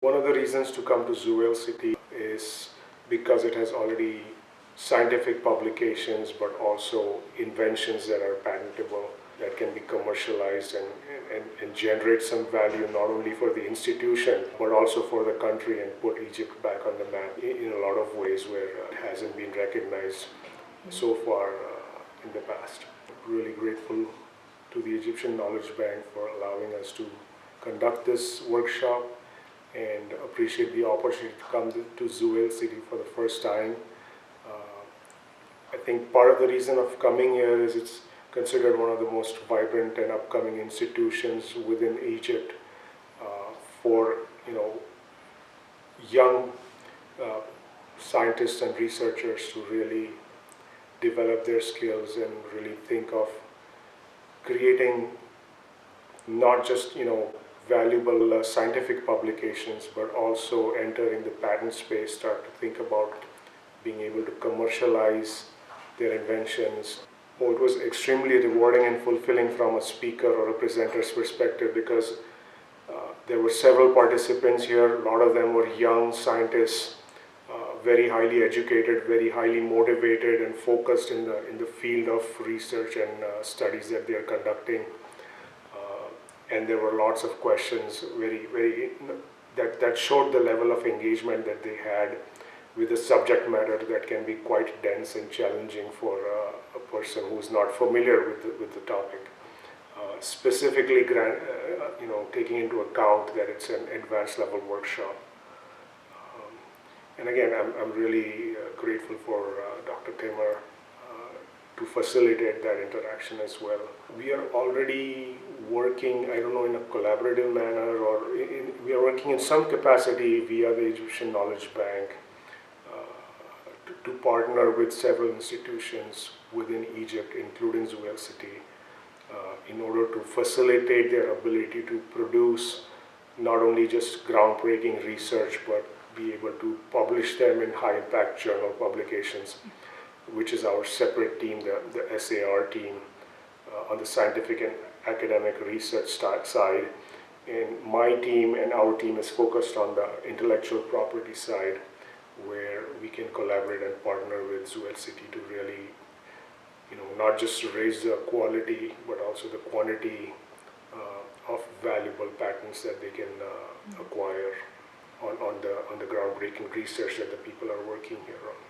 One of the reasons to come to Zewail city is because it has already scientific publications, but also inventions that are patentable, that can be commercialized and generate some value not only for the institution, but also for the country, and put Egypt back on the map in a lot of ways where it hasn't been recognized so far in the past. Really grateful to the Egyptian Knowledge Bank for allowing us to conduct this workshop, and appreciate the opportunity to come to Zewail city for the first time. I think part of the reason of coming here is it's considered one of the most vibrant and upcoming institutions within Egypt for young scientists and researchers to really develop their skills and really think of creating not just valuable scientific publications, but also entering the patent space, start to think about being able to commercialize their inventions. Oh, it was extremely rewarding and fulfilling from a speaker or a presenter's perspective, because there were several participants here. A lot of them were young scientists, very highly educated, very highly motivated and focused in the field of research and studies that they are conducting. And there were lots of questions that showed the level of engagement that they had with the subject matter that can be quite dense and challenging for a person who's not familiar with the topic. Specifically, taking into account that it's an advanced level workshop. And again, I'm really grateful for Dr. Timur to facilitate that interaction as well. We are already working, I don't know, in a collaborative manner, or we are working in some capacity via the Egyptian Knowledge Bank to partner with several institutions within Egypt, including Zewail city, in order to facilitate their ability to produce not only just groundbreaking research, but be able to publish them in high-impact journal publications, which is our separate team, the SAR team, on the scientific and academic research side. And my team and our team is focused on the intellectual property side, where we can collaborate and partner with Zewail city to really, not just raise the quality, but also the quantity of valuable patents that they can acquire on the groundbreaking research that the people are working here on.